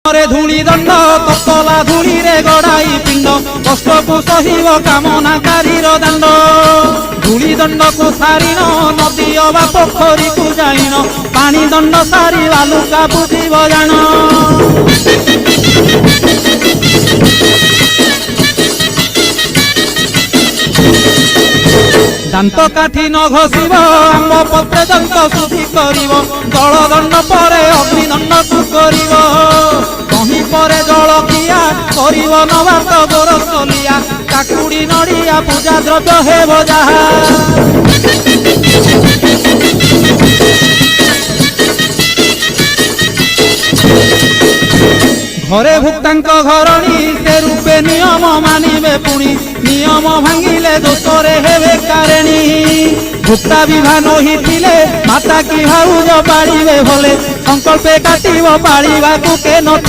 रे धूली दंड ततला धूली रे गड़ाई पिंड कष्ट को सहिब कामनाकारी दंड धूली दंड को सारी नदी अबा पोखरी को जाइन पानी दंड सारी बालुका बुझीब जान दांत काठी न घोषिब आंब पत्रे दंत शुद्धि करिब जल दंड पर अग्निदंड को करिब कहीं पर जल किया करिब नवात गोरसलिया काकुड़ी नड़िया पूजा द्रव्य हेब जहा घरे भुक्तांक घरणी से रूपे नियम मानिबे पुणी नियम भांगिले दोषरे हेबे कारेणी भुक्ता विभान होइथिले माता की भाउज पाड़िबे भले संकल्पे काटिब पाड़िबा को के नथि।